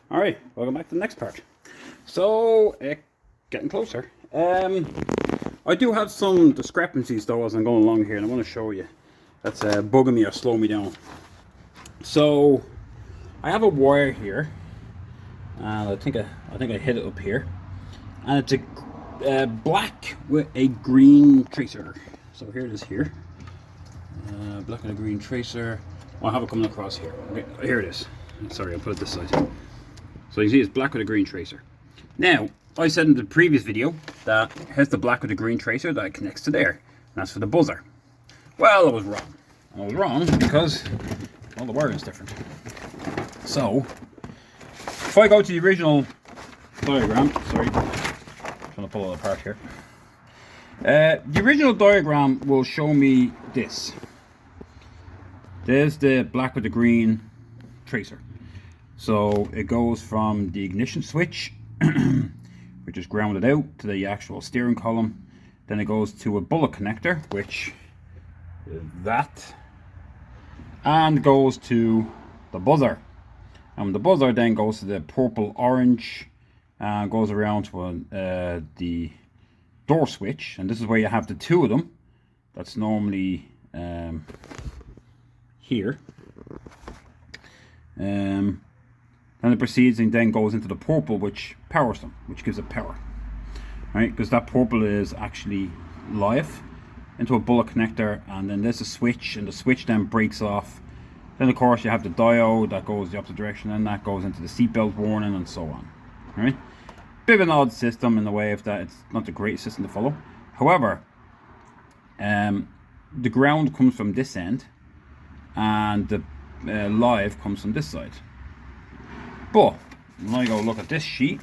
Alright, welcome back to the next part. So, getting closer. I do have some discrepancies though as I'm going along here, and I want to show you. That's bugging me or slowing me down. So, I have a wire here, and I think I hit it up here, and it's a black with a green tracer. So here it is here. Black and a green tracer. Well, I have it coming across here. Okay, here it is. Sorry, I'll put it this side. So you see it's black with a green tracer. Now, I said in the previous video that here's the black with the green tracer that connects to there. And that's for the buzzer. Well, I was wrong. I was wrong because, well, the wiring is different. So, if I go to the original diagram, sorry, I'm trying to pull it apart here. The original diagram will show me this. There's the black with the green tracer. So it goes from the ignition switch, which is grounded out, to the actual steering column. Then it goes to a bullet connector, which is that, and goes to the buzzer. And the buzzer then goes to the purple orange and goes around to the door switch. And this is where you have the two of them. That's normally here. And it proceeds and then goes into the purple, which powers them, which gives it power, right? Because that purple is actually live into a bullet connector, and then there's a switch, and the switch then breaks off. Then of course you have the diode that goes the opposite direction, and that goes into the seatbelt warning and so on, right? Bit of an odd system in the way of that it's not the greatest system to follow. However, the ground comes from this end, and the live comes from this side. But when I go look at this sheet,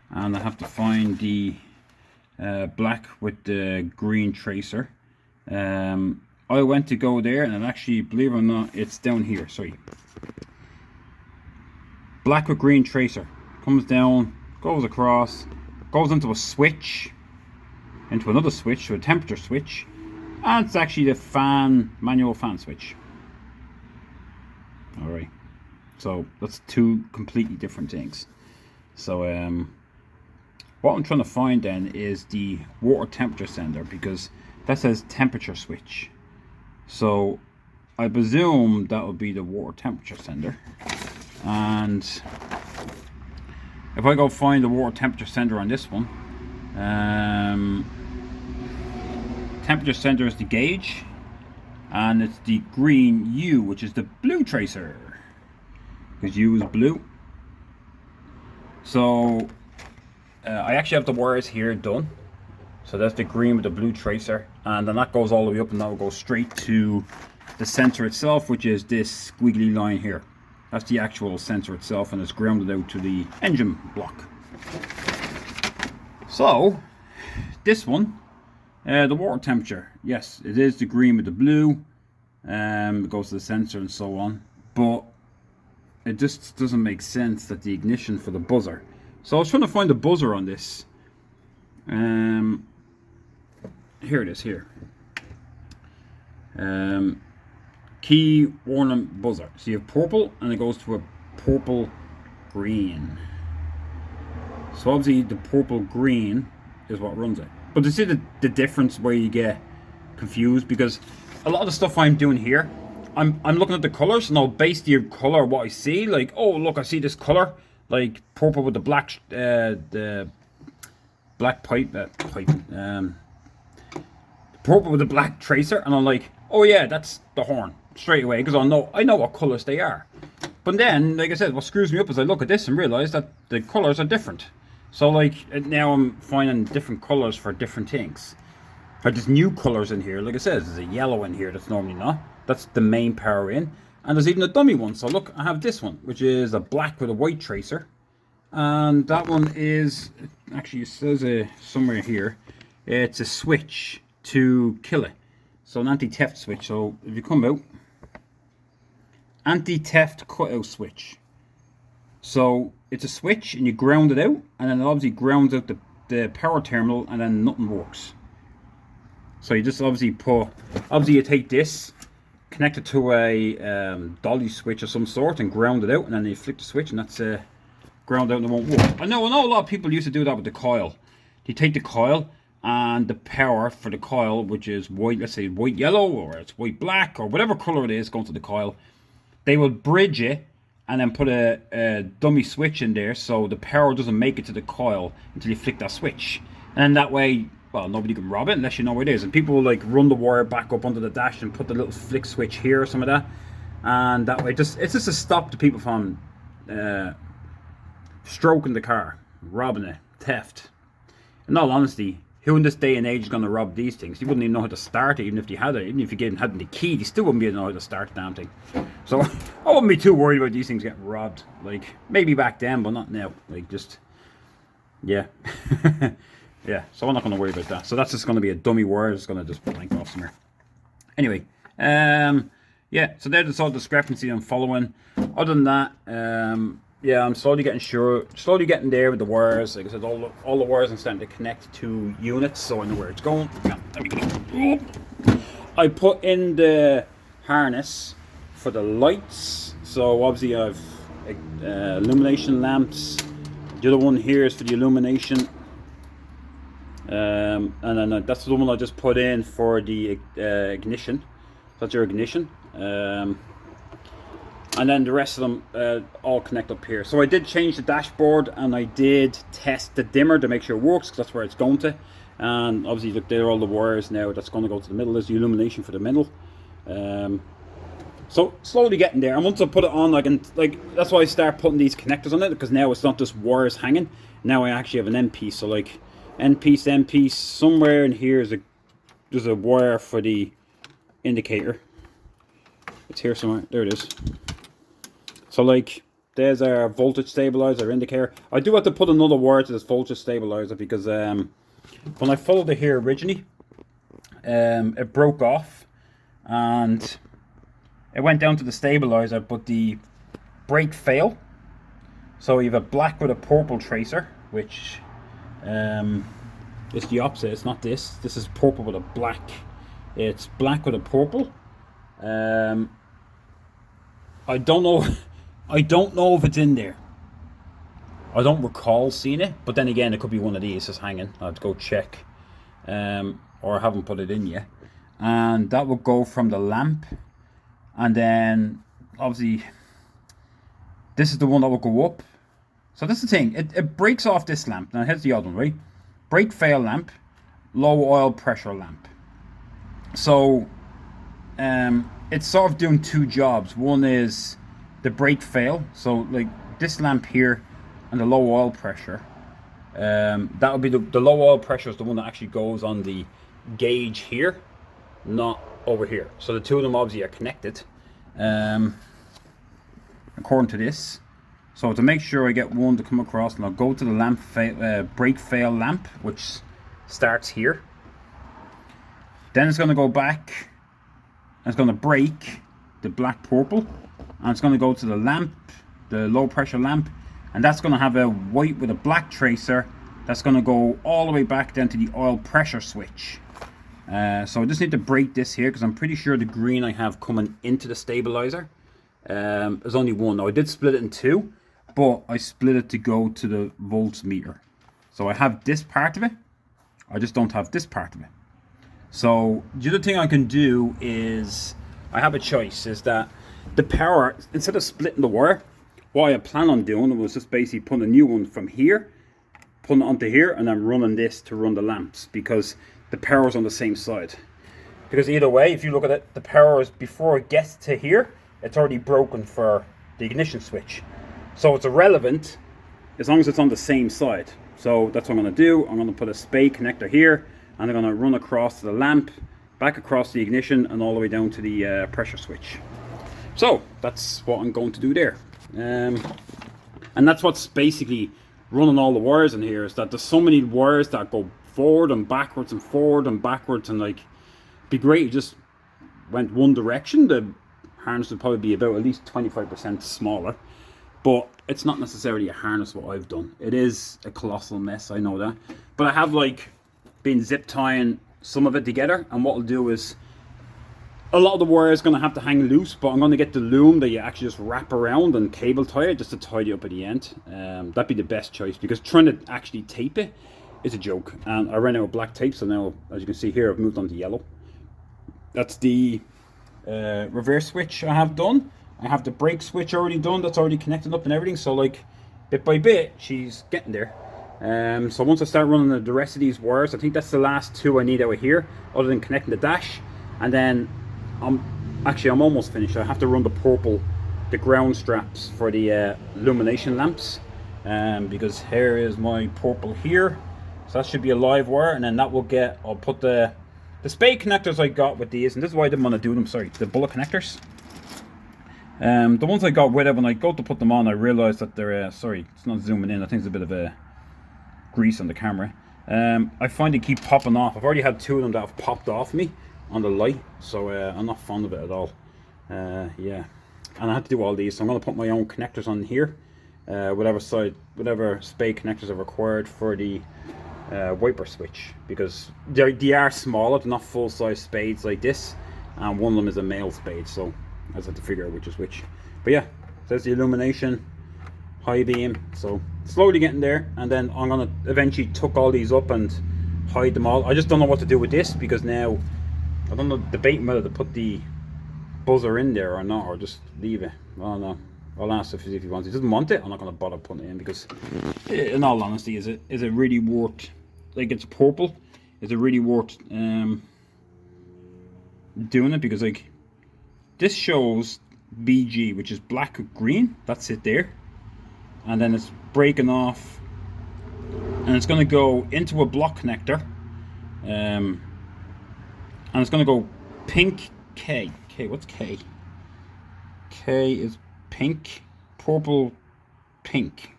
and I have to find the black with the green tracer, I went to go there, and it actually, believe it or not, it's down here. Sorry, black with green tracer comes down, goes across, goes into a switch, into another switch, to a temperature switch, and it's actually the manual fan switch. All right. So that's two completely different things. So what I'm trying to find then is the water temperature sender, because that says temperature switch. So I presume that would be the water temperature sender. And if I go find the water temperature sender on this one, temperature sender is the gauge, and it's the green U, which is the blue tracer. Because U is blue. So I actually have the wires here done. So that's the green with the blue tracer, and then that goes all the way up, and that will go straight to the sensor itself, which is this squiggly line here. That's the actual sensor itself, and it's grounded out to the engine block. So this one, the water temperature, yes, it is the green with the blue. It goes to the sensor and so on, but it just doesn't make sense that the ignition for the buzzer. So I was trying to find the buzzer on this. Here it is here. Key warning buzzer. So you have purple, and it goes to a purple green. So obviously the purple green is what runs it. But to see the difference where you get confused, because a lot of the stuff I'm doing here, I'm looking at the colors, and I'll base the color what I see. Like, oh look, I see this color, like purple with the black purple with the black tracer, and I'm like, oh yeah, that's the horn straight away, because I know what colors they are. But then, like I said, what screws me up is I look at this and realize that the colors are different. So like now I'm finding different colors for different things. There's new colors in here. Like I said, there's a yellow in here that's normally not. That's the main power in. And there's even a dummy one. So look, I have this one, which is a black with a white tracer. And that one is, actually it says somewhere here, it's a switch to kill it. So an anti-theft switch. So if you come out, anti-theft cutout switch. So it's a switch, and you ground it out, and then it obviously grounds out the power terminal, and then nothing works. So you just obviously you take this, connect it to a dolly switch of some sort and ground it out, and then you flick the switch and that's ground out and it won't work. I know a lot of people used to do that with the coil. You take the coil and the power for the coil, which is white, let's say white yellow or it's white black or whatever color it is going to the coil, they will bridge it and then put a dummy switch in there so the power doesn't make it to the coil until you flick that switch. And that way, well, nobody can rob it unless you know where it is. And people will like run the wire back up onto the dash and put the little flick switch here or some of that. And that way, it's just to stop the people from stroking the car, robbing it, theft. In all honesty, who in this day and age is going to rob these things? You wouldn't even know how to start it, even if you had it. Even if you hadn't the key, you still wouldn't be able to know how to start the damn thing. So I wouldn't be too worried about these things getting robbed. Like, maybe back then, but not now. Like, just, yeah. Yeah, so I'm not going to worry about that. So that's just going to be a dummy wire. It's going to just blank off somewhere. Anyway, yeah, so there's all discrepancy I'm following. Other than that, yeah, I'm slowly getting there with the wires. Like I said, all the wires I'm starting to connect to units, so I know where it's going. I put in the harness for the lights. So obviously I've illumination lamps. The other one here is for the illumination. And then that's the one I just put in for the ignition. That's your ignition. And then the rest of them all connect up here. So I did change the dashboard and I did test the dimmer to make sure it works, because that's where it's going to. And obviously, look, there are all the wires now that's going to go to the middle. There's the illumination for the middle. So slowly getting there. And once I put it on, I can, like, that's why I start putting these connectors on it, because now it's not just wires hanging. Now I actually have an end piece. So like end piece, somewhere in here is there's a wire for the indicator. It's here somewhere. There it is. So like, there's our voltage stabilizer indicator. I do have to put another wire to this voltage stabilizer because when I followed it here originally, it broke off and it went down to the stabilizer, but the brake failed. So you have a black with a purple tracer, which is the opposite. It's not this. This is purple with a black. It's black with a purple. I don't know. I don't know if it's in there. I don't recall seeing it, but then again, it could be one of these just hanging. I'll have to go check, or I haven't put it in yet. And that will go from the lamp, and then obviously this is the one that will go up. So this is the thing. It breaks off this lamp. Now here's the other one, right? Brake fail lamp, low oil pressure lamp. So it's sort of doing two jobs. One is the brake fail, so like this lamp here and the low oil pressure, that would be the low oil pressure is the one that actually goes on the gauge here, not over here. So the two of them obviously are connected according to this. So to make sure I get one to come across, and I'll go to the lamp brake fail lamp, which starts here. Then it's going to go back and it's going to break the black purple, and it's going to go to the lamp, the low pressure lamp, and that's going to have a white with a black tracer that's going to go all the way back down to the oil pressure switch. So I just need to break this here, because I'm pretty sure the green I have coming into the stabilizer, there's only one. Now I did split it in two, but I split it to go to the volts meter. So I have this part of it, I just don't have this part of it. So the other thing I can do is, I have a choice, is that the power, instead of splitting the wire, what I plan on doing was just basically putting a new one from here, putting it onto here, and then running this to run the lamps, because the power is on the same side. Because either way, if you look at it, the power is, before it gets to here, it's already broken for the ignition switch. So it's irrelevant as long as it's on the same side. So that's what I'm going to do. I'm going to put a spade connector here, and I'm going to run across to the lamp, back across the ignition, and all the way down to the pressure switch. So that's what I'm going to do there. And that's what's basically running all the wires in here, is that there's so many wires that go forward and backwards and forward and backwards, and like, it'd be great if you just went one direction. The harness would probably be about at least 25% smaller, but it's not necessarily a harness what I've done. It is a colossal mess, I know that, but I have like been zip tying some of it together, and what I'll do is a lot of the wire is going to have to hang loose, but I'm going to get the loom that you actually just wrap around and cable tie it just to tidy up at the end. That'd be the best choice, because trying to actually tape it is a joke. And I ran out of black tape, so now, as you can see here, I've moved on to yellow. That's the reverse switch I have done. I have the brake switch already done. That's already connected up and everything. So like bit by bit, she's getting there. So once I start running the rest of these wires, I think that's the last two I need out of here, other than connecting the dash. And then I'm almost finished. I have to run the ground straps for the illumination lamps, because here is my purple here. So that should be a live wire, and then that will get, I'll put the spade connectors I got with these, and this is why I didn't want to do them, sorry, the bullet connectors. The ones I got with it, when I go to put them on, I realized that they're, sorry, it's not zooming in, I think it's a bit of a grease on the camera. I find they keep popping off. I've already had two of them that have popped off me on the light, so I'm not fond of it at all. Yeah, and I had to do all these, so I'm going to put my own connectors on here, whatever spade connectors are required for the wiper switch, because they are smaller, they're not full-size spades like this, and one of them is a male spade, so I just have to figure out which is which. But yeah, there's the illumination, high beam, so slowly getting there, and then I'm gonna eventually tuck all these up and hide them all. I just don't know what to do with this, because now I don't know, debating whether to put the buzzer in there or not, or just leave it. I don't know. I'll ask if he wants it. He doesn't want it, I'm not gonna bother putting it in, because in all honesty, is it really worth, like, it's purple, is it really worth doing it? Because like this shows BG, which is black or green, that's it there, and then it's breaking off, and it's going to go into a block connector, and it's going to go pink K. What's K? K is pink, purple, pink.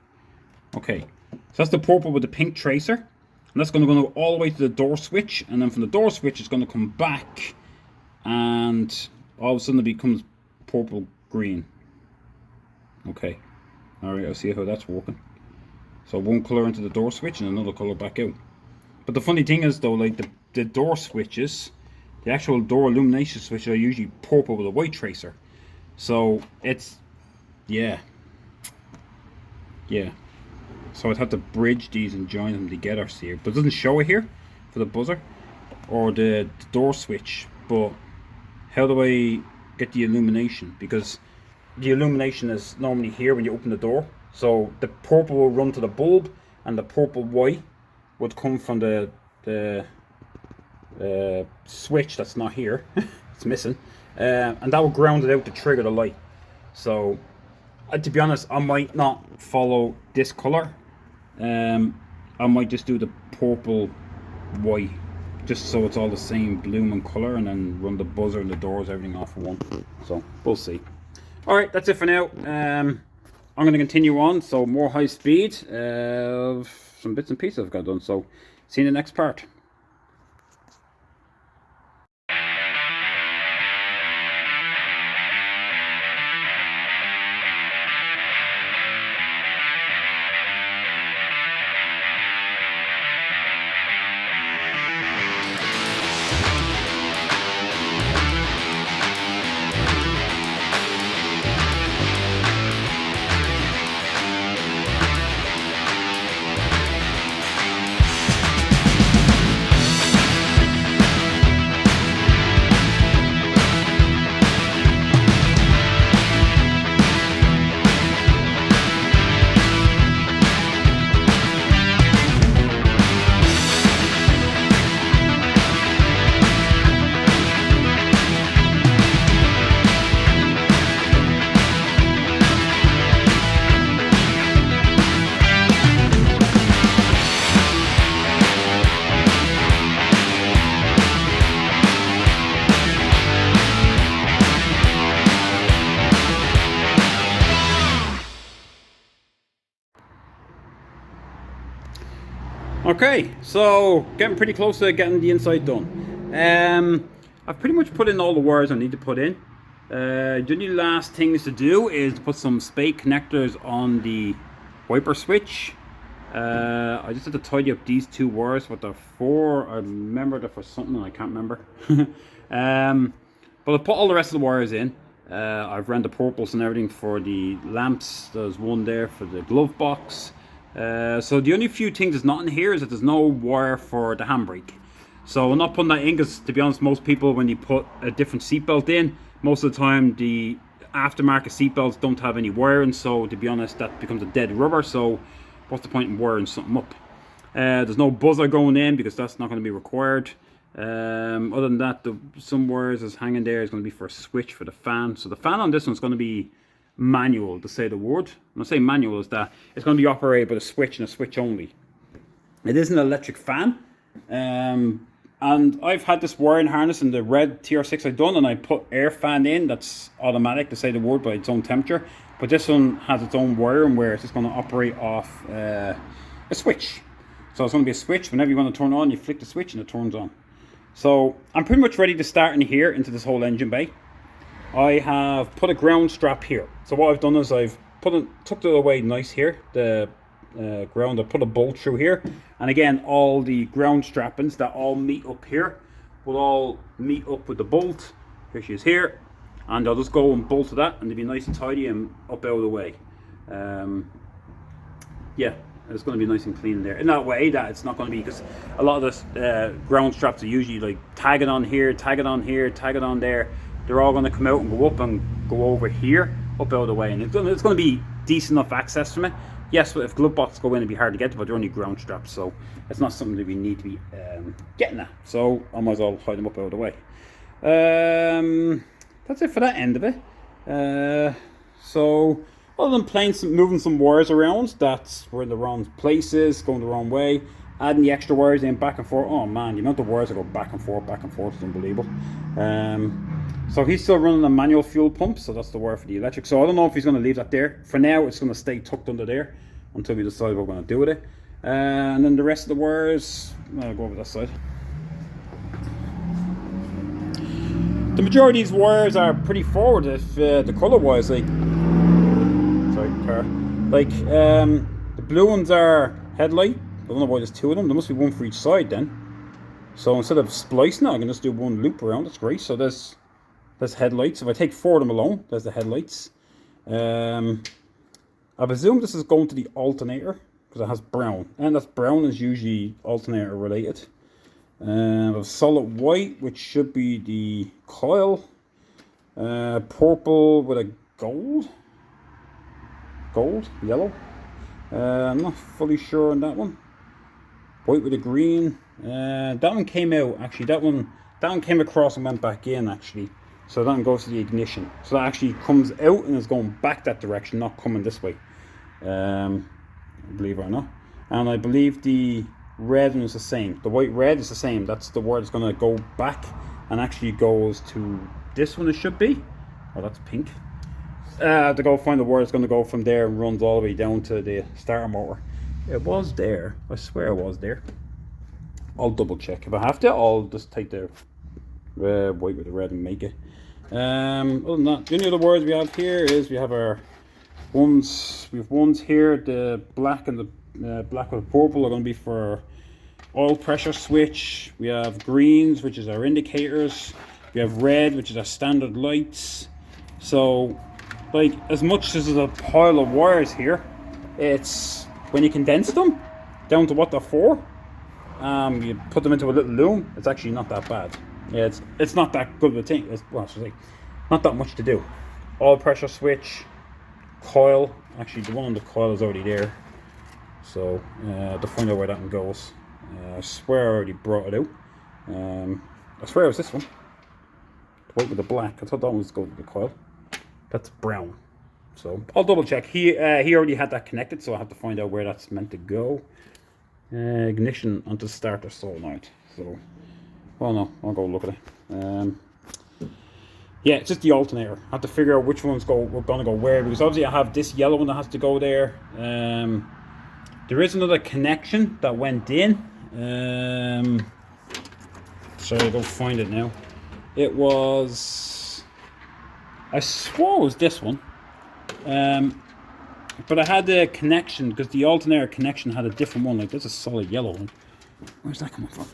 Okay, so that's the purple with the pink tracer, and that's going to go all the way to the door switch, and then from the door switch it's going to come back, and all of a sudden it becomes purple green. Okay, all right, I'll see how that's working. So one color into the door switch and another color back out. But the funny thing is though, like the door switches, the actual door illumination switches are usually purple with a white tracer. So it's, yeah. So I'd have to bridge these and join them together, see, but it doesn't show it here for the buzzer or the door switch. But how do I get the illumination? Because the illumination is normally here when you open the door. So the purple will run to the bulb, and the purple white would come from the switch that's not here. It's missing, and that will ground it out to trigger the light. So to be honest, I might not follow this color. I might just do the purple white, just so it's all the same bloom and color, and then run the buzzer and the doors, everything off for one. So we'll see. All right, that's it for now. I'm going to continue on, so more high speed, some bits and pieces I've got done. So see you in the next part. Okay, so getting pretty close to getting the inside done. I've pretty much put in all the wires I need to put in. The only last things to do is put some spade connectors on the wiper switch. I just had to tidy up these two wires, what they're for. I remember they're for something, I can't remember. But I've put all the rest of the wires in. I've ran the purples and everything for the lamps. There's one there for the glove box. So the only few things that's not in here is that there's no wire for the handbrake. So I'm not putting that in because, to be honest, most people, when you put a different seatbelt in, most of the time the aftermarket seatbelts don't have any wiring. So to be honest, that becomes a dead rubber. So what's the point in wiring something up? There's no buzzer going in because that's not going to be required. Other than that, some wires is hanging there is going to be for a switch for the fan. So the fan on this one's going to be manual, to say the word. When I say manual, is that it's going to be operated by a switch and a switch only. It is an electric fan. And I've had this wiring harness in the red Tr6 I've done, and I put air fan in that's automatic, to say the word, by its own temperature. But this one has its own wiring where it's just going to operate off a switch. So it's going to be a switch. Whenever you want to turn on, you flick the switch and it turns on. So I'm pretty much ready to start in here into this whole engine bay. I have put a ground strap here. So what I've done is I've tucked it away nice here. The ground, I put a bolt through here. And again, all the ground strappings that all meet up here will all meet up with the bolt. Here she is here. And I'll just go and bolt to that and they'll be nice and tidy and up out of the way. Yeah. It's going to be nice and clean there. In that way, that it's not going to be, because a lot of the ground straps are usually like tagging on here, tagging on here, tagging on there. They're all going to come out and go up and go over here, up out of the way. And it's going to be decent enough access from it. Yes, but if glove boxes go in, it'd be hard to get to, but they're only ground straps. So it's not something that we need to be getting at. So I might as well hide them up out of the way. That's it for that end of it. So other than playing moving some wires around, that's we're in the wrong places, going the wrong way, adding the extra wires in back and forth. Oh man, the amount of wires that go back and forth is unbelievable. So he's still running a manual fuel pump, so that's the wire for the electric. So I don't know if he's going to leave that there. For now, it's going to stay tucked under there until we decide what we're going to do with it. And then the rest of the wires, I'll go over that side. The majority of these wires are pretty forward if the color wise, like the blue ones are headlight. I don't know why there's two of them. There must be one for each side then. So instead of splicing it, I can just do one loop around. That's great. So there's headlights. If I take four of them alone, there's the headlights. I presume this is going to the alternator because it has brown, and that's brown is usually alternator related. Of solid white, which should be the coil. Purple with a yellow. I'm not fully sure on that one. White with a green. That one came out actually. That one came across and went back in actually. So that one goes to the ignition. So that actually comes out and is going back that direction, not coming this way. Believe it or not. And I believe the red one is the same. The white red is the same. That's the word that's going to go back and actually goes to this one. It should be. Oh, that's pink. To go find the wire, it's going to go from there and runs all the way down to the starter motor. It was there. I swear it was there. I'll double check. If I have to, I'll just take the white with the red and make it. Other than that, the only other wires we have here is we have our ones. We have ones here. The black and the black with purple are going to be for oil pressure switch. We have greens, which is our indicators. We have red, which is our standard lights. So, like, as much as there's a pile of wires here, it's when you condense them down to what they're for, you put them into a little loom, it's actually not that bad. Yeah, it's not that good of a thing. Well, I should say, not that much to do. Oil pressure switch, coil. Actually, the one on the coil is already there. So, to find out where that one goes. I swear I already brought it out. I swear it was this one. The white with the black. I thought that one was going to the coil. That's brown. So, I'll double check. He already had that connected, so I have to find out where that's meant to go. Ignition onto starter solenoid. So, well, no, I'll go look at it. Yeah, it's just the alternator. I have to figure out which ones we're going to go where, because obviously I have this yellow one that has to go there. There is another connection that went in. Sorry, I'll go find it now. It was, I swore it was this one. But I had the connection, because the alternator connection had a different one. Like, there's a solid yellow one. Where's that coming from?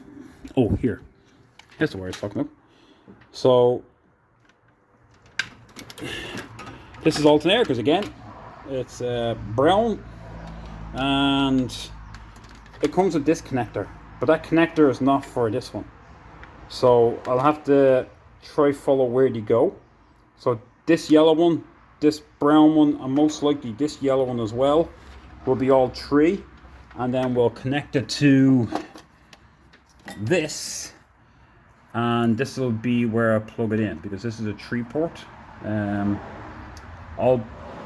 Oh, here. Here's the wire I was talking about. So, This is alternator because again, it's brown, and it comes with this connector, but that connector is not for this one. So I'll have to try follow where they go. So this yellow one, this brown one, and most likely this yellow one as well will be all three, and then we'll connect it to this, and this will be where I plug it in because this is a 3-port. I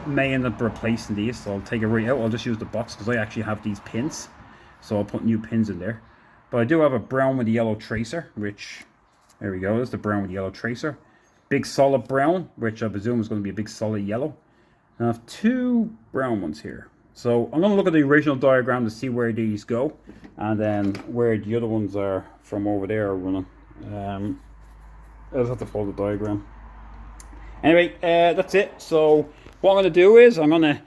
may end up replacing these, so I'll take it right out. I'll just use the box because I actually have these pins, so I'll put new pins in there. But I do have a brown with a yellow tracer, which, there we go, there's the brown with the yellow tracer. Big solid brown, which I presume is going to be a big solid yellow. And I have 2 brown ones here. So I'm going to look at the original diagram to see where these go, and then where the other ones are from over there are running. I just have to follow the diagram. Anyway, that's it. So what I'm going to do is I'm going to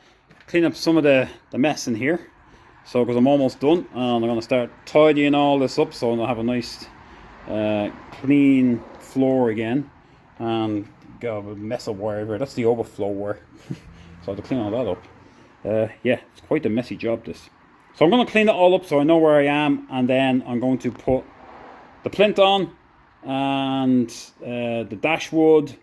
clean up some of the mess in here. So because I'm almost done, and I'm going to start tidying all this up so I'll have a nice clean floor again. And got a mess of wire everywhere. That's the overflow wire. So I have to clean all that up. Yeah, it's quite a messy job this. So I'm going to clean it all up so I know where I am, and then I'm going to put the plinth on and the dashwood.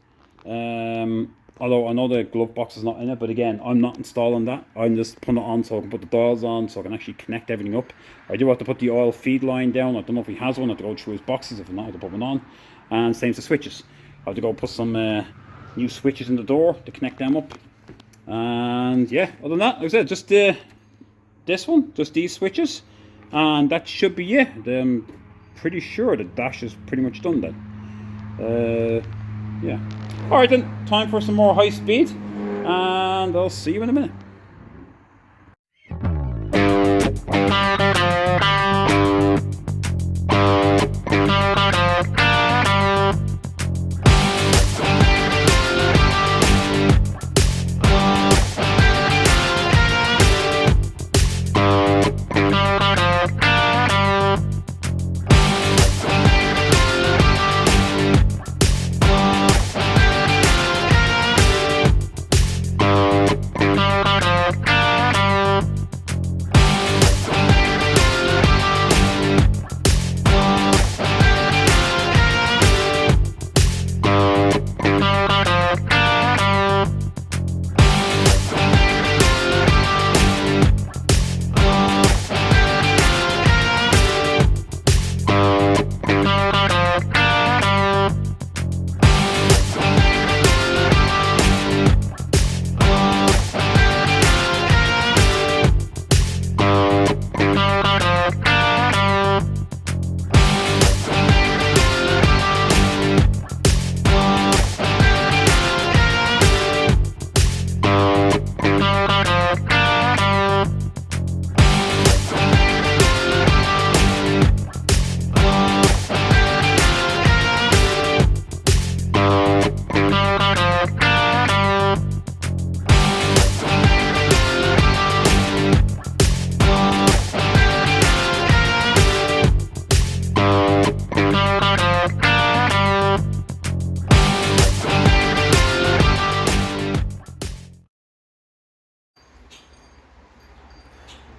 Although I know the glove box is not in it, but again, I'm not installing that. I'm just putting it on so I can put the dials on so I can actually connect everything up. I do have to put the oil feed line down. I don't know if he has one. I have to go through his boxes. If not, I have to put one on. And same as the switches. I have to go put some new switches in the door to connect them up. And yeah, other than that, like I said, just this one, just these switches, and that should be it. I'm pretty sure the dash is pretty much done then. Yeah. Alright then, time for some more high speed, and I'll see you in a minute.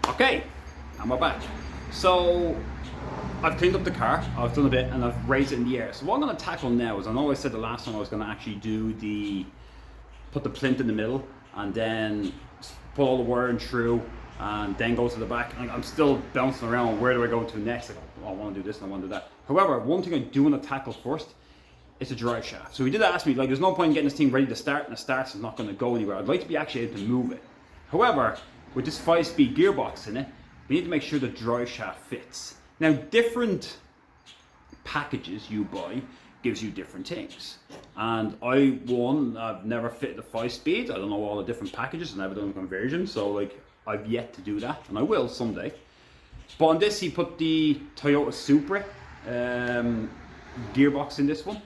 Okay, and we're back. So I've cleaned up the car, I've done a bit, and I've raised it in the air. So what I'm going to tackle now is, I know I said the last time I was going to actually put the plinth in the middle, and then put all the wiring through, and then go to the back. And I'm still bouncing around, where do I go to next? Like, oh, I want to do this and I want to do that. However, one thing I do want to tackle first is the drive shaft. So he did ask me, like, there's no point in getting this thing ready to start, and it starts, it's not going to go anywhere. I'd like to be actually able to move it. However, with this 5-speed gearbox in it, we need to make sure the drive shaft fits. Now, different packages you buy gives you different things. And I've never fitted a 5-speed. I don't know all the different packages. I've never done a conversion, so like I've yet to do that, and I will someday. But on this, he put the Toyota Supra gearbox in this one.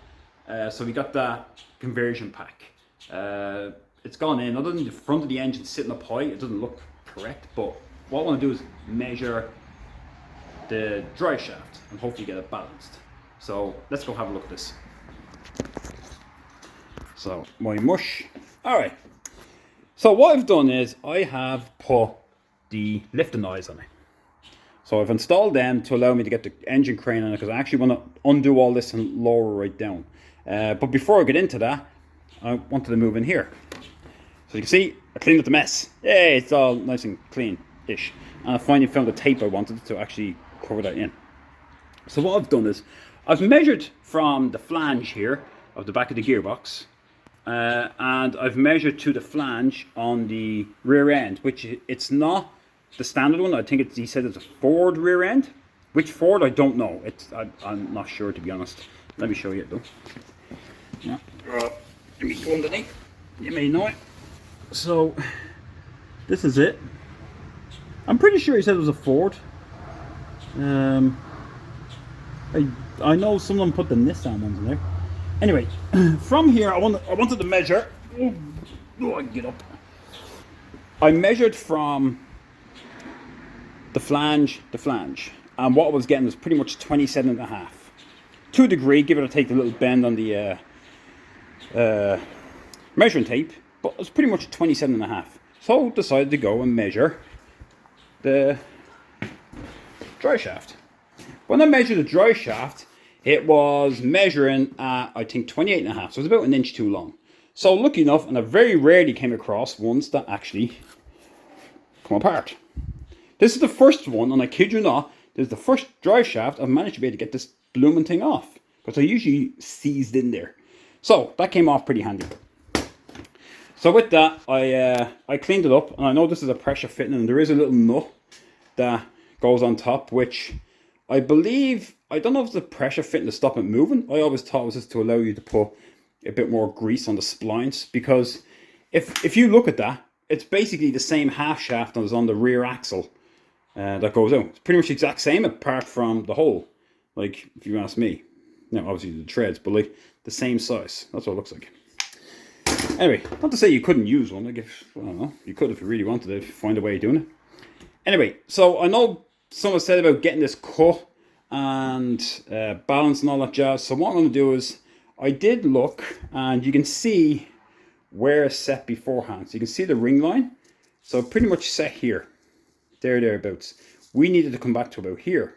So we got that conversion pack. It's gone in. Other than the front of the engine sitting up high, it doesn't look correct. But what I want to do is measure the drive shaft and hopefully get it balanced. So let's go have a look at this. So my mush. All right. So what I've done is I have put the lifting eyes on it. So I've installed them to allow me to get the engine crane on it, because I actually want to undo all this and lower right down. But before I get into that, I wanted to move in here. So you can see I cleaned up the mess. Yay, it's all nice and clean-ish. And I finally found the tape I wanted to actually cover that in. So what I've done is I've measured from the flange here of the back of the gearbox, and I've measured to the flange on the rear end, which it's not the standard one. I think he said it's a Ford rear end. Which Ford, I don't know. I'm not sure, to be honest. Let me show you it though. Yeah. Let me go underneath. You may know it. So this is it. I'm pretty sure he said it was a Ford. I know some of them put the Nissan ones in there. Anyway, from here I wanted to measure. Oh, I can get up. I measured from the flange, and what I was getting was pretty much 27.5. To a degree, give it or take a little bend on the measuring tape, but it was pretty much 27.5. So I decided to go and measure the dry shaft. When I measured the dry shaft, it was measuring at, I think, 28.5, so it was about an inch too long. So lucky enough, and I very rarely came across ones that actually come apart. This is the first one, and I kid you not, this is the first dry shaft I've managed to be able to get this blooming thing off, because I usually seized in there. So that came off pretty handy. So with that, I cleaned it up, and I know this is a pressure fitting, and there is a little nut that goes on top, which I believe, I don't know if it's a pressure fitting to stop it moving. I always thought it was just to allow you to put a bit more grease on the splines, because if you look at that, it's basically the same half shaft that was on the rear axle that goes out. It's pretty much the exact same, apart from the hole, like, if you ask me. Now, obviously the treads, but like the same size. That's what it looks like. Anyway, not to say you couldn't use one. Like, if, I don't know, you could if you really wanted to find a way of doing it. Anyway, so I know someone said about getting this cut and balance and all that jazz. So what I'm going to do is, I did look, and you can see where it's set beforehand. So you can see the ring line. So pretty much set here. Thereabouts. We needed to come back to about here.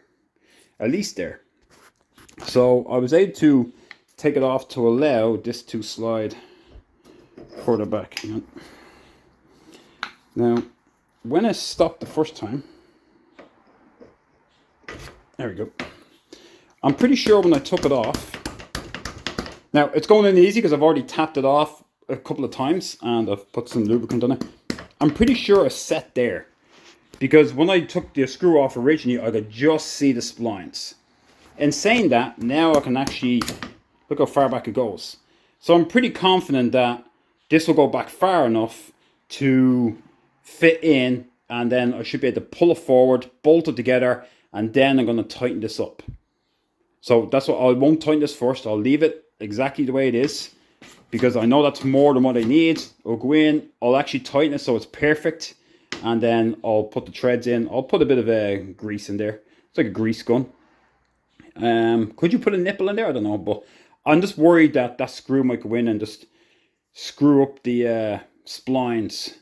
At least there. So I was able to take it off to allow this to slide further back. Now, when I stopped the first time, there we go. I'm pretty sure when I took it off, now it's going in easy because I've already tapped it off a couple of times and I've put some lubricant on it. I'm pretty sure it's set there, because when I took the screw off originally, I could just see the splines. In saying that, now I can actually look how far back it goes. So I'm pretty confident that this will go back far enough to fit in, and then I should be able to pull it forward, bolt it together, and then I'm going to tighten this up. So that's what I won't tighten this first. I'll leave it exactly the way it is, because I know that's more than what I need. I'll go in, I'll actually tighten it so it's perfect, and then I'll put the treads in. I'll put a bit of grease in there. It's like a grease gun. Could you put a nipple in there? I don't know, but I'm just worried that that screw might go in and just screw up the splines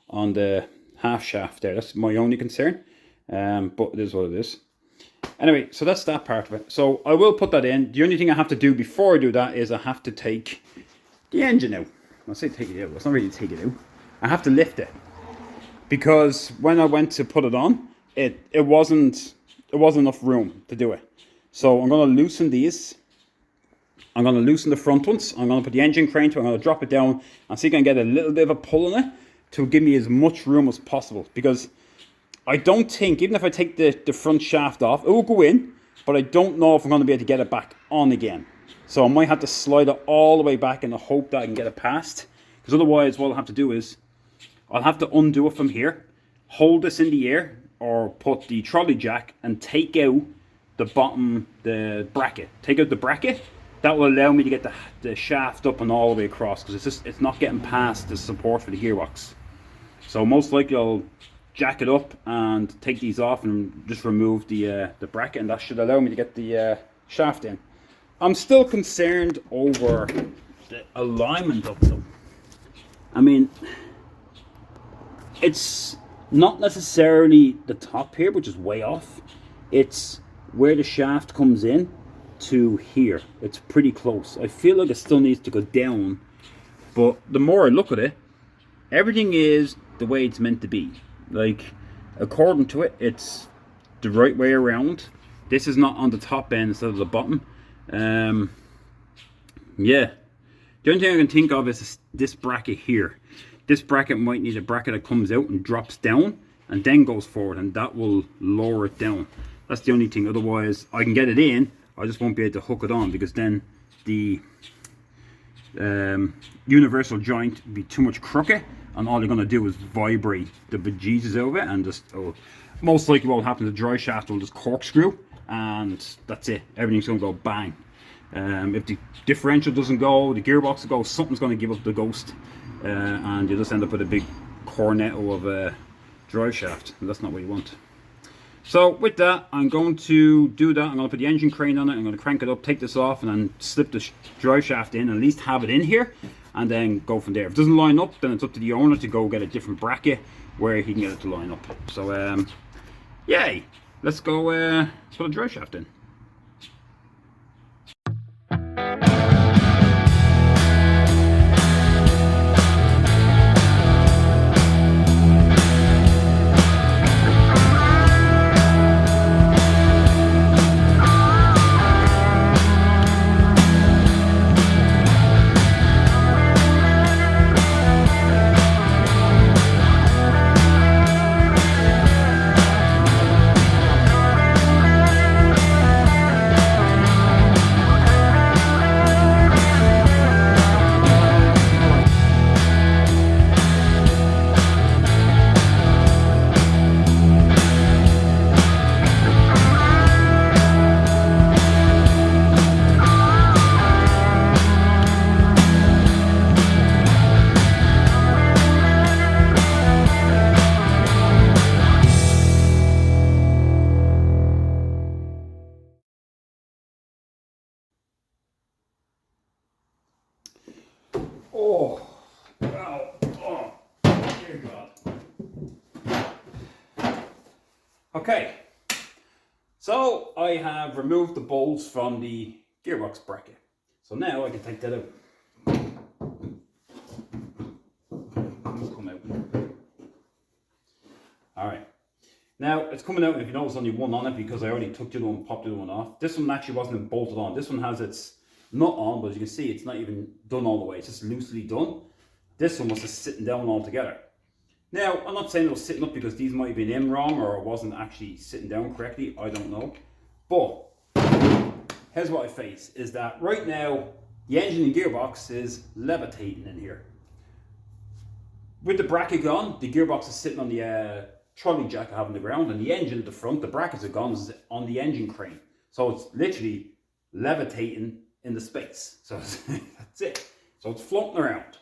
on the half shaft there. That's my only concern, but it is what it is. Anyway, so that's that part of it. So I will put that in. The only thing I have to do before I do that is I have to take the engine out. I say take it out, it's not really take it out. I have to lift it, because when I went to put it on, it wasn't enough room to do it. So I'm going to loosen these. I'm going to loosen the front ones. I'm going to put the engine crane to it. I'm going to drop it down and see if I can get a little bit of a pull on it to give me as much room as possible. Because I don't think, even if I take the front shaft off, it will go in, but I don't know if I'm going to be able to get it back on again. So I might have to slide it all the way back in the hope that I can get it past. Because otherwise what I'll have to do is, I'll have to undo it from here, hold this in the air, or put the trolley jack and take out the bottom, the bracket. Take out the bracket. That will allow me to get the shaft up and all the way across, because it's not getting past the support for the gearbox. So most likely I'll jack it up and take these off and just remove the bracket, and that should allow me to get the shaft in. I'm still concerned over the alignment of them. I mean, it's not necessarily the top here, which is way off. It's where the shaft comes in to here. It's pretty close. I feel like it still needs to go down, but the more I look at it, everything is the way it's meant to be. Like, according to it, it's the right way around. This is not on the top end instead of the bottom. Yeah. The only thing I can think of is this bracket here. This bracket might need a bracket that comes out and drops down and then goes forward, and that will lower it down. That's the only thing. Otherwise, I can get it in, I just won't be able to hook it on, because then the universal joint will be too much crooked, and all they're going to do is vibrate the bejesus out of it, and just most likely what will happen, the dry shaft will just corkscrew, and that's it. Everything's going to go bang. If the differential doesn't go, the gearbox will go, something's going to give up the ghost, and you just end up with a big cornetto of a dry shaft, and that's not what you want. So with that, I'm going to do that. I'm going to put the engine crane on it, I'm going to crank it up, take this off, and then slip the dry shaft in, and at least have it in here, and then go from there. If it doesn't line up, then it's up to the owner to go get a different bracket where he can get it to line up. So yay, let's go put a dry shaft in. Oh, wow. Oh, dear God. Okay, so I have removed the bolts from the gearbox bracket. So now I can take that out. Come out. Alright. Now, it's coming out, and if you notice, only one on it because I already took the other one and popped the other one off. This one actually wasn't bolted on. This one has its nut on, but as you can see, it's not even done all the way. It's just loosely done. This one was just sitting down altogether. Now, I'm not saying it was sitting up because these might have been in wrong or it wasn't actually sitting down correctly. I don't know. But here's what I face, is that right now, the engine and gearbox is levitating in here. With the bracket gone, the gearbox is sitting on the trolley jack I have on the ground, and the engine at the front, the brackets are gone, is on the engine crane. So it's literally levitating in the space. So that's it. So it's floating around.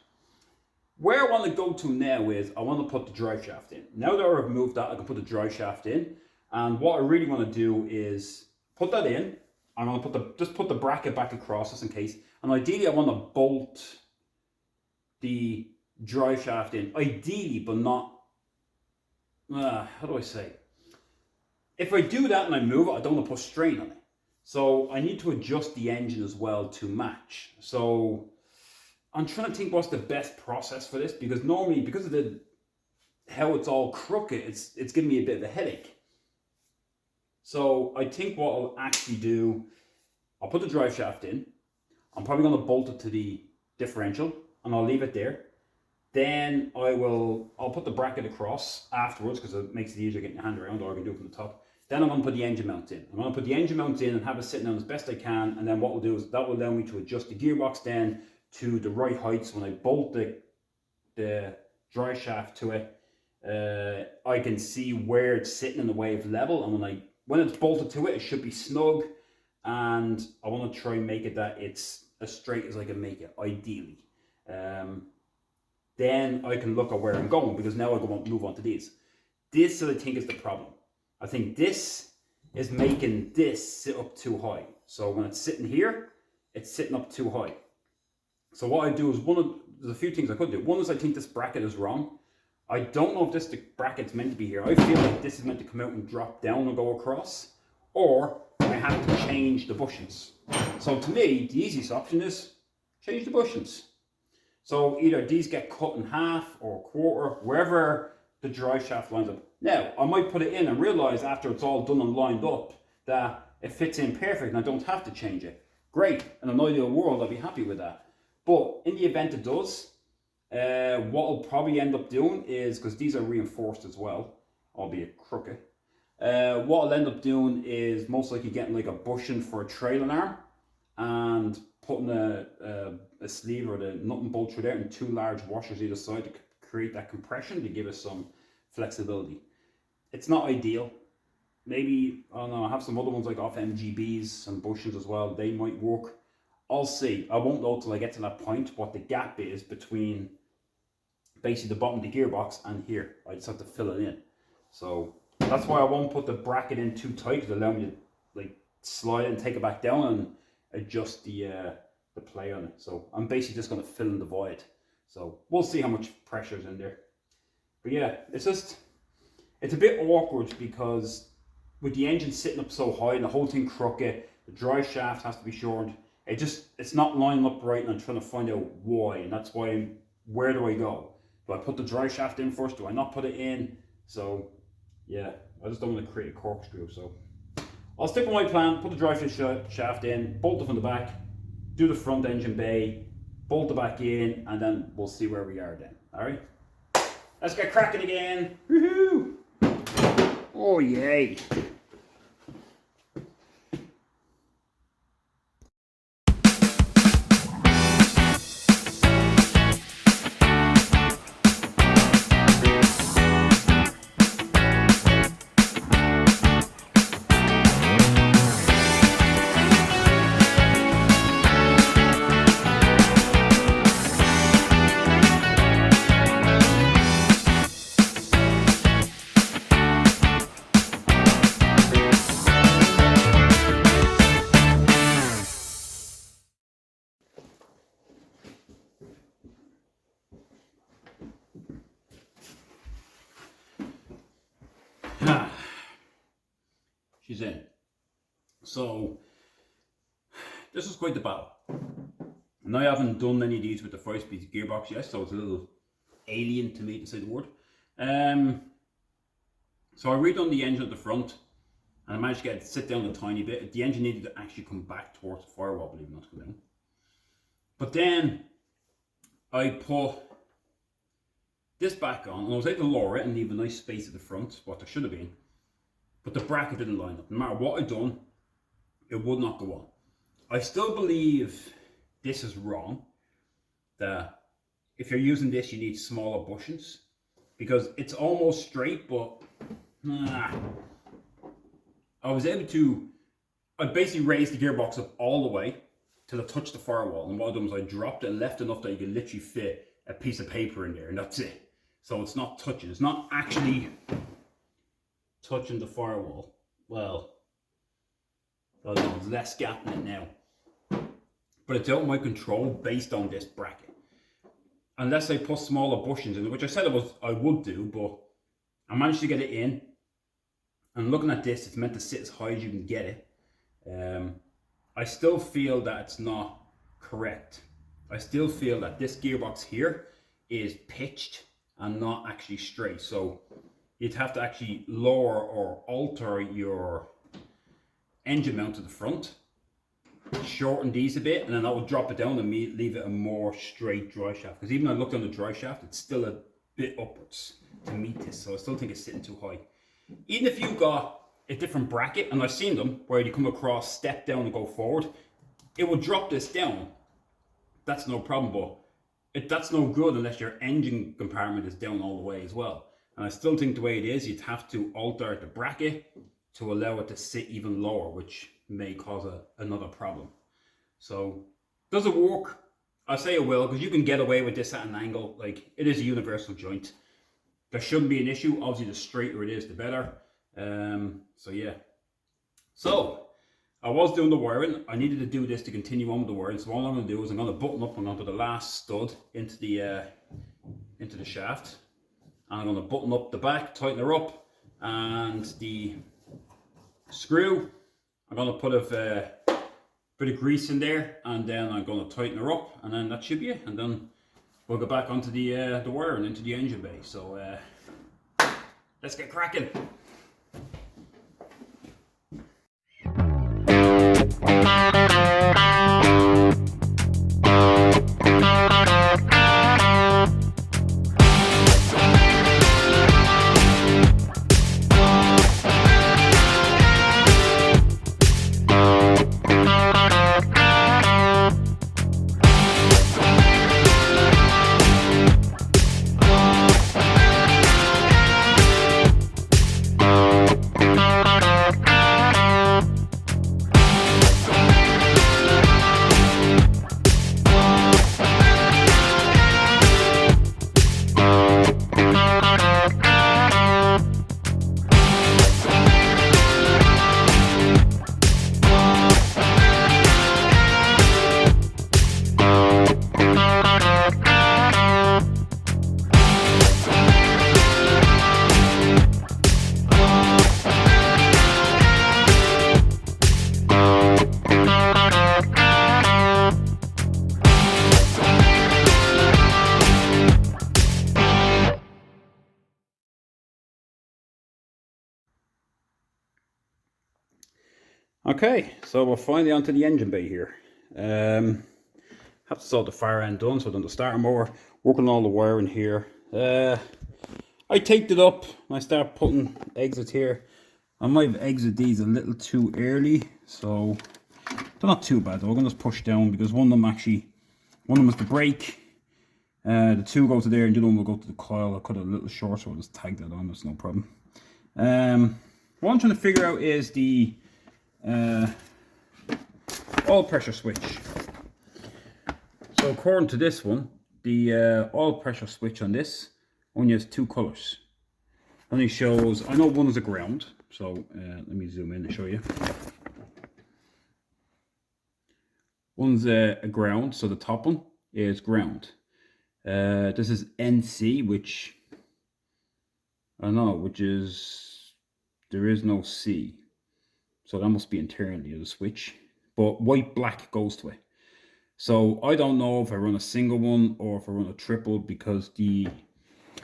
Where I want to go to now is I want to put the drive shaft in. Now that I've removed that, I can put the drive shaft in. And what I really want to do is put that in. I'm going to just put the bracket back across just in case. And ideally I want to bolt the drive shaft in. Ideally, but not, how do I say? If I do that and I move it, I don't want to put strain on it. So I need to adjust the engine as well to match. So I'm trying to think what's the best process for this, because normally, because of how it's all crooked, it's giving me a bit of a headache. So I think what I'll actually do, I'll put the drive shaft in. I'm probably going to bolt it to the differential, and I'll leave it there. Then I'll put the bracket across afterwards, because it makes it easier getting your hand around, or I can do it from the top. Then I'm going to put the engine mount in. I'm going to put the engine mount in and have it sitting down as best I can. And then what we'll do is that will allow me to adjust the gearbox then to the right heights. When I bolt the dry shaft to it, I can see where it's sitting in the wave level. And when it's bolted to it, it should be snug. And I want to try and make it that it's as straight as I can make it, ideally. Then I can look at where I'm going, because now I move on to these. This, I think, is the problem. I think this is making this sit up too high. So when it's sitting here, it's sitting up too high. So what I do is there's a few things I could do. One is I think this bracket is wrong. I don't know if the bracket's meant to be here. I feel like this is meant to come out and drop down and go across, or I have to change the bushings. So to me, the easiest option is change the bushings. So either these get cut in half or a quarter, wherever the drive shaft lines up. Now, I might put it in and realize after it's all done and lined up that it fits in perfect and I don't have to change it. Great, in an ideal world, I'd be happy with that. But in the event it does, what I'll probably end up doing is, because these are reinforced as well, albeit crooked, what I'll end up doing is most likely getting like a bushing for a trailing arm and putting a sleeve or the nut and bolt through there and two large washers either side to create that compression to give us some flexibility. It's not ideal. Maybe, I don't know, I have some other ones like off MGBs and bushings as well. They might work. I'll see. I won't know till I get to that point what the gap is between basically the bottom of the gearbox and here. I just have to fill it in. So that's why I won't put the bracket in too tight, because it'll allow me to like slide it and take it back down and adjust the play on it. So I'm basically just going to fill in the void. So we'll see how much pressure is in there. But yeah, it's a bit awkward because with the engine sitting up so high and the whole thing crooked, the drive shaft has to be shortened. It's not lining up right, and I'm trying to find out why, and that's why where do I go? Do I put the drive shaft in first? Do I not put it in? So yeah, I just don't want to create a corkscrew. So I'll stick with my plan, put the drive shaft in, bolt it from the back, do the front engine bay, bolt it back in, and then we'll see where we are then. Alright? Let's get cracking again. Woohoo! Oh yay! She's in. So this is quite the battle. And I haven't done many of these with the 5-speed gearbox yet, so it's a little alien to me, to say the word. So I redone the engine at the front, and I managed to get it to sit down a tiny bit. The engine needed to actually come back towards the firewall, believe it or not, to go down. But then I put this back on, and I was able to lower it and leave a nice space at the front, what there should have been. But the bracket didn't line up. No matter what I'd done, it would not go on. I still believe this is wrong, that if you're using this, you need smaller bushings, because it's almost straight, but I was able to, I basically raised the gearbox up all the way till it touched the firewall, and what I done was I dropped it and left enough that you could literally fit a piece of paper in there, and that's it. So it's not touching, it's not actually touching the firewall. Well, I don't know, there's less gap in it now. But it's out of my control based on this bracket. Unless I put smaller bushings in it, which I said I would do, but I managed to get it in. And looking at this, it's meant to sit as high as you can get it. I still feel that it's not correct. I still feel that this gearbox here is pitched and not actually straight. So you'd have to actually lower or alter your engine mount to the front, shorten these a bit, and then that will drop it down and leave it a more straight drive shaft. Because even though I looked on the drive shaft, it's still a bit upwards to meet this, so I still think it's sitting too high. Even if you got a different bracket, and I've seen them where you come across, step down and go forward, it will drop this down. That's no problem, but that's no good unless your engine compartment is down all the way as well. And I still think the way it is, you'd have to alter the bracket to allow it to sit even lower, which may cause another problem. So, does it work? I say it will, because you can get away with this at an angle. Like, it is a universal joint. There shouldn't be an issue. Obviously, the straighter it is, the better. So yeah. So, I was doing the wiring. I needed to do this to continue on with the wiring. So all I'm going to do is I'm going to button up and onto the last stud into the shaft. And I'm going to button up the back, tighten her up, and the screw. I'm going to put a bit of grease in there, and then I'm going to tighten her up, and then that should be it. And then we'll go back onto the wiring into the engine bay. So let's get cracking. Okay, so we're finally onto the engine bay here. Have to sort the far end done, so then the starter motor, working all the wiring here. I taped it up and I start putting exits here. I might have exited these a little too early, so they're not too bad though. We're gonna just push down because one of them is the brake. The two go to there and the other one will go to the coil. I cut it a little short, so I'll just tag that on, that's no problem. What I'm trying to figure out is the oil pressure switch. So according to this one, the oil pressure switch on this only has two colors. Only shows, I know one is a ground, so let me zoom in and show you. One's a ground, so the top one is ground. This is NC, which I don't know, which is, there is no C. So that must be internally of the switch. But white black goes to it. So I don't know if I run a single one or if I run a triple, because the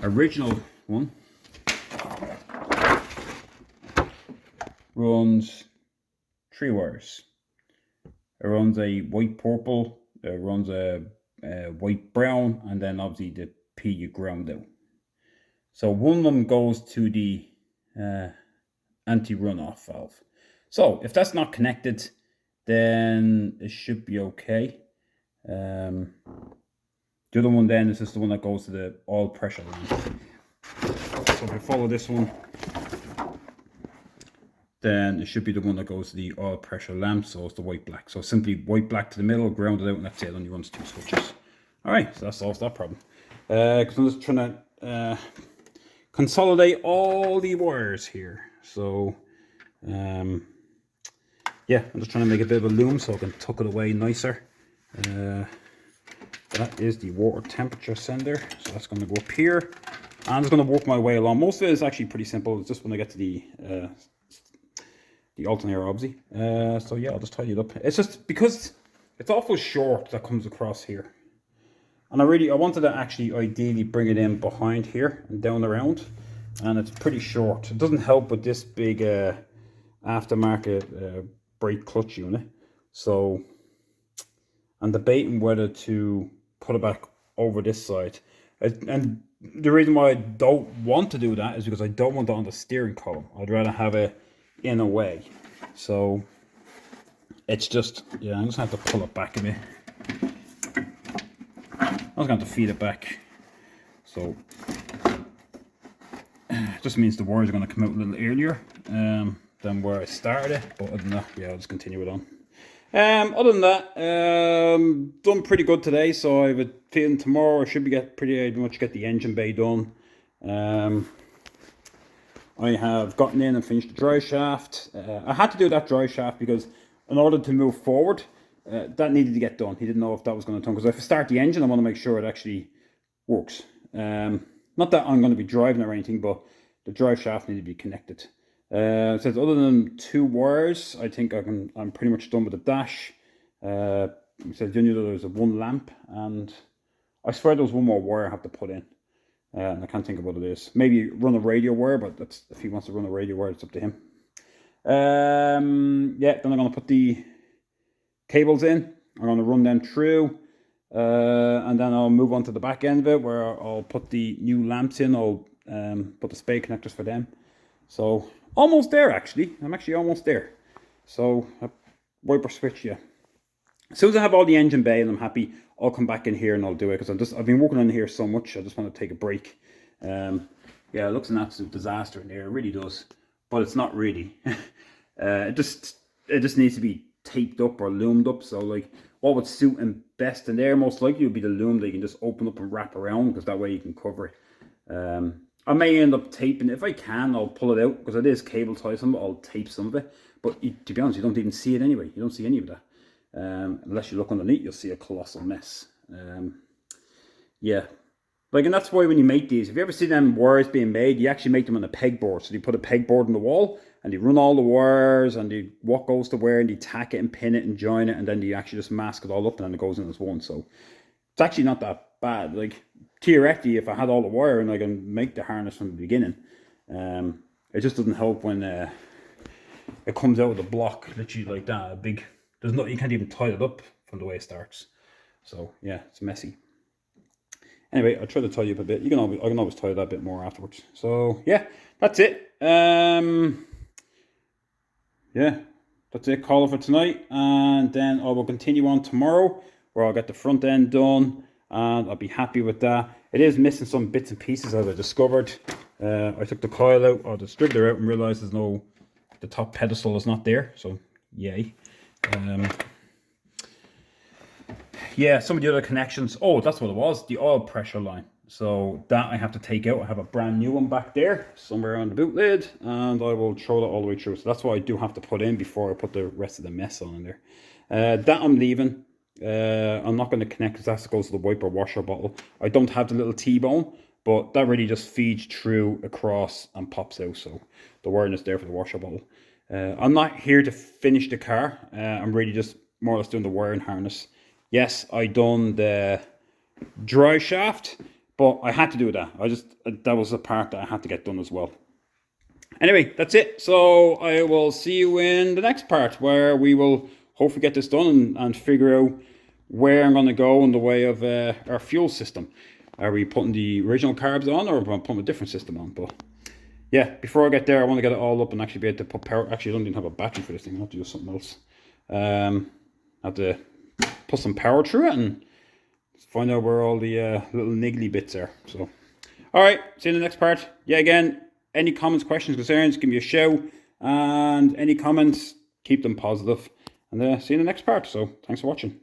original one runs 3 wires. It runs a white purple, it runs a white brown, and then obviously the P you ground out. So one of them goes to the anti-runoff valve. So if that's not connected, then it should be okay. The other one then is just the one that goes to the oil pressure line. So if I follow this one, then it should be the one that goes to the oil pressure lamp, so it's the white black. So simply white black to the middle, grounded out, and that's it. Only runs 2 switches. Alright, so that solves that problem. Because I'm just trying to consolidate all the wires here. So yeah, I'm just trying to make a bit of a loom so I can tuck it away nicer. That is the water temperature sender, so that's going to go up here. I'm just going to work my way along. Most of it is actually pretty simple. It's just when I get to the alternator, obviously. So yeah, I'll just tidy it up. It's just because it's awful short that comes across here, and I wanted to actually ideally bring it in behind here and down around, and it's pretty short. It doesn't help with this big aftermarket brake clutch unit. So I'm debating whether to put it back over this side, and the reason why I don't want to do that is because I don't want it on the steering column. I'd rather have it in a way. So it's just, yeah, I'm just going to have to pull it back a bit. I'm just going to feed it back. So it just means the wires are going to come out a little earlier than where I started it. But other than that, yeah, I'll just continue it on. Other than that, done pretty good today. So I have a feeling tomorrow I should be pretty much get the engine bay done. I have gotten in and finished the dry shaft. I had to do that dry shaft because in order to move forward, that needed to get done. He didn't know if that was going to turn, because if I start the engine, I want to make sure it actually works. Not that I'm going to be driving or anything, but the drive shaft needs to be connected. It says other than 2 wires, I think I'm pretty much done with the dash. It says the only other is a 1 lamp, and I swear there was 1 more wire I have to put in. And I can't think of what it is. Maybe run a radio wire, but that's, if he wants to run a radio wire, it's up to him. Yeah, then I'm going to put the cables in. I'm going to run them through. And then I'll move on to the back end of it, where I'll put the new lamps in. I'll put the spade connectors for them. So, almost there actually. I'm actually almost there. So, wiper switch, yeah. As soon as I have all the engine bay and I'm happy, I'll come back in here and I'll do it, because I've been working on here so much. I just want to take a break. Yeah, it looks an absolute disaster in there. It really does, but it's not really. It just needs to be taped up or loomed up. So like, what would suit him best in there most likely would be the loom that you can just open up and wrap around, because that way you can cover it. I may end up taping it. If I can, I'll pull it out, because it is cable tie. Some of it, I'll tape some of it, but to be honest, you don't even see it anyway. You don't see any of that. Unless you look underneath, you'll see a colossal mess. Yeah, like, and that's why when you make these, if you ever see them wires being made, you actually make them on a pegboard. So you put a pegboard on the wall, and you run all the wires, and you what goes to where, and you tack it and pin it and join it, and then you actually just mask it all up, and then it goes in as one. So it's actually not that bad. Like, theoretically, if I had all the wire and I can make the harness from the beginning, it just doesn't help when it comes out of the block literally like that. A big, there's no, you can't even tie it up from the way it starts. So yeah, it's messy. Anyway, I'll try to tie up a bit. I can always tie that a bit more afterwards. So yeah, that's it. Yeah, that's it. Call it for tonight, and then I will continue on tomorrow, where I'll get the front end done, and I'll be happy with that. It is missing some bits and pieces, as I discovered. I took the coil out, or the distributor out, and realized the top pedestal is not there. So yay. Yeah, some of the other connections. Oh, that's what it was. The oil pressure line. So that I have to take out. I have a brand new one back there, somewhere on the boot lid, and I will throw that all the way through. So that's what I do have to put in before I put the rest of the mess on in there. That I'm leaving. I'm not going to connect, because that goes to the wiper washer bottle. I don't have the little T-bone, but that really just feeds through across and pops out. So the wiring is there for the washer bottle. I'm not here to finish the car. I'm really just more or less doing the wiring harness. Yes, I done the drive shaft, but I had to do that. That was a part that I had to get done as well. Anyway, that's it. So I will see you in the next part, where we will hopefully get this done and figure out where I'm going to go in the way of our fuel system. Are we putting the original carbs on, or am I putting a different system on? But yeah, before I get there, I want to get it all up and actually be able to put power. Actually, I don't even have a battery for this thing. I have to do something else. I have to put some power through it and find out where all the little niggly bits are. So, all right, see you in the next part. Yeah, again, any comments, questions, concerns, give me a shout. And any comments, keep them positive. And see you in the next part. So, thanks for watching.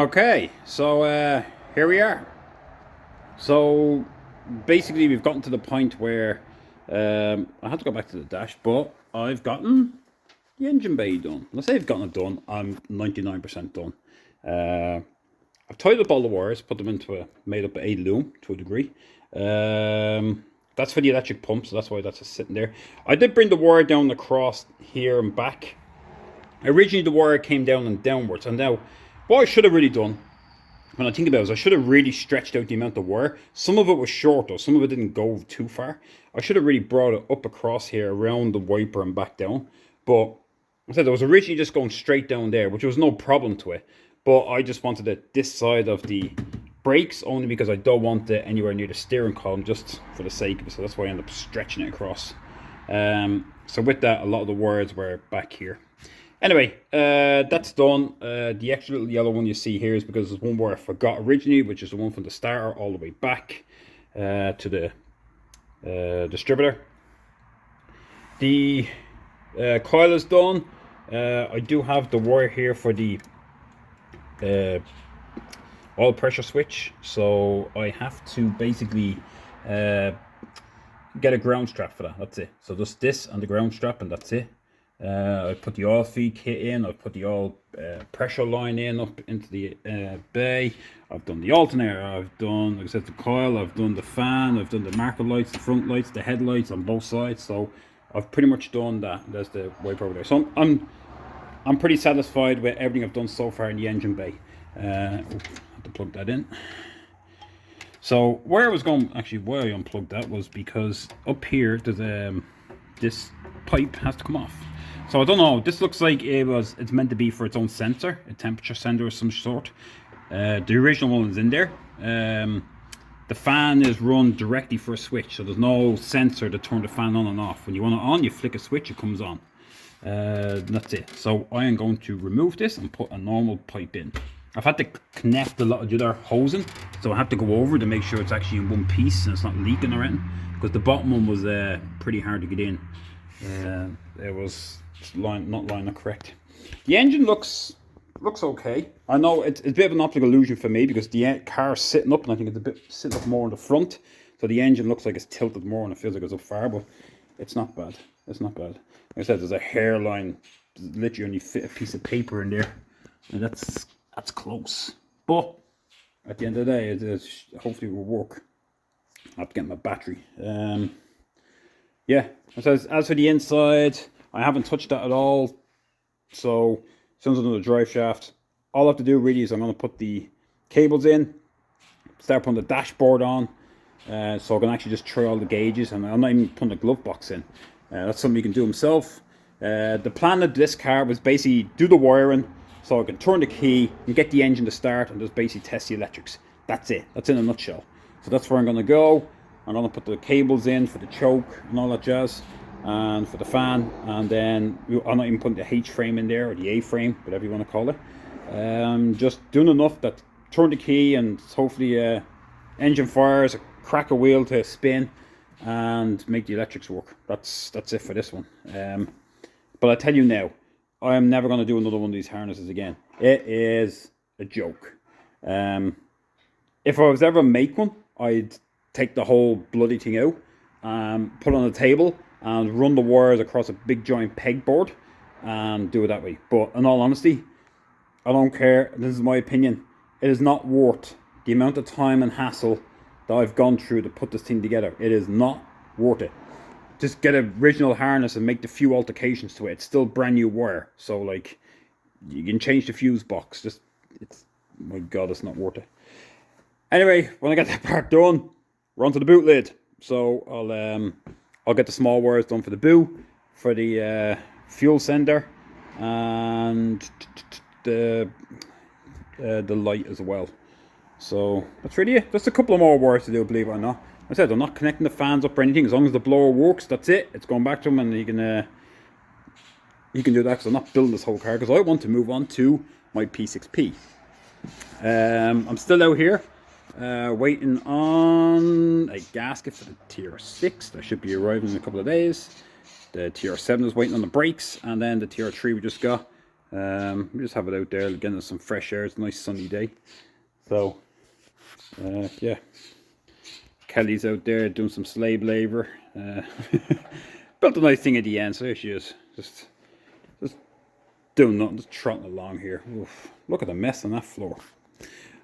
Okay, so here we are. So basically we've gotten to the point where I had to go back to the dash, but I've gotten the engine bay done. Let's say I've gotten it done. I'm 99% done. I've tied up all the wires, put them into made up a loom to a degree. That's for the electric pump, so that's why that's just sitting there. I did bring the wire down across here and back. Originally the wire came down and downwards, and now what I should have really done, when I think about it, is I should have really stretched out the amount of wire. Some of it was short though, some of it didn't go too far. I should have really brought it up across here around the wiper and back down. But I said I was originally just going straight down there, which was no problem to it. But I just wanted it this side of the brakes, only because I don't want it anywhere near the steering column, just for the sake of it. So that's why I end up stretching it across. So with that, a lot of the wires were back here. Anyway, that's done. The extra little yellow one you see here is because there's one where I forgot originally, which is the one from the starter all the way back to the distributor. The coil is done. I do have the wire here for the oil pressure switch, so I have to basically get a ground strap for that. That's it. So just this and the ground strap, and that's it. I put the oil feed kit in, I've put the oil pressure line in up into the bay, I've done the alternator, I've done, like I said, the coil, I've done the fan, I've done the marker lights, the front lights, the headlights on both sides. So I've pretty much done that. There's the wiper over there. So I'm pretty satisfied with everything I've done so far in the engine bay. I have to plug that in. So where I was going, actually why I unplugged that was because up here there's this pipe has to come off. So I don't know, this looks like it's meant to be for its own sensor, a temperature sensor of some sort. The original one is in there. The fan is run directly for a switch, so there's no sensor to turn the fan on and off. When you want it on, you flick a switch, it comes on. That's it. So I am going to remove this and put a normal pipe in. I've had to connect a lot of the other hosing, so I have to go over to make sure it's actually in one piece and it's not leaking or anything, because the bottom one was pretty hard to get in. It was not lined up correct. The engine looks okay. I know it's a bit of an optical illusion for me because the car's sitting up, and I think it's a bit sitting up more in the front, so the engine looks like it's tilted more and it feels like it's up far, but it's not bad. It's not bad. Like I said, there's a hairline, literally only fit a piece of paper in there, and that's close. But at the end of the day, it hopefully will work. I have to get my battery. Yeah, as for the inside, I haven't touched that at all. So, as soon as I do the drive shaft, all I have to do really is I'm going to put the cables in, start putting the dashboard on, so I can actually just try all the gauges, and I'm not even putting the glove box in. That's something you can do himself. The plan of this car was basically do the wiring, so I can turn the key and get the engine to start and just basically test the electrics. That's it. That's in a nutshell. So that's where I'm going to go. I'm going to put the cables in for the choke and all that jazz, and for the fan, and then I'm not even putting the H frame in there, or the A frame, whatever you want to call it. Just doing enough that turn the key and hopefully engine fires, crack a wheel to spin, and make the electrics work. That's it for this one. But I tell you now, I am never going to do another one of these harnesses again. It is a joke. If I was ever make one, I'd take the whole bloody thing out, put it on a table and run the wires across a big giant pegboard and do it that way. But in all honesty, I don't care. This is my opinion. It is not worth the amount of time and hassle that I've gone through to put this thing together. It is not worth it. Just get an original harness and make the few alterations to it. It's still brand new wire, so like you can change the fuse box. My God, it's not worth it. Anyway, when I get that part done, we're onto the boot lid. So I'll get the small wires done for the boot, for the fuel sender, and the light as well. So that's really it. Just a couple of more wires to do, believe it or not. I said I'm not connecting the fans up or anything. As long as the blower works, that's it. It's going back to him, and you can do that, because I'm not building this whole car, because I want to move on to my P6P. I'm still out here waiting on a gasket for the Tr6 that should be arriving in a couple of days. The Tr7 is waiting on the brakes, and then the Tr3 we just got We just have it out there getting some fresh air. It's a nice sunny day. So yeah, Kelly's out there doing some slave labor. Built a nice thing at the end, so there she is. Just doing nothing, just trotting along here. Oof, look at the mess on that floor.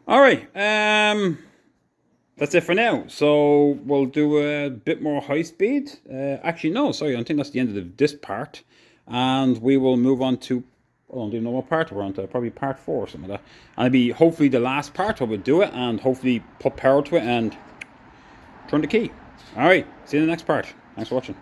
All right, that's it for now. So we'll do a bit more high speed. Actually, no, sorry, I think that's the end of this part, and we will move on to. I don't even know what part we're on to. Probably part 4 or something like that. And it'll be hopefully the last part. I will do it and hopefully put power to it and turn the key. All right, see you in the next part. Thanks for watching.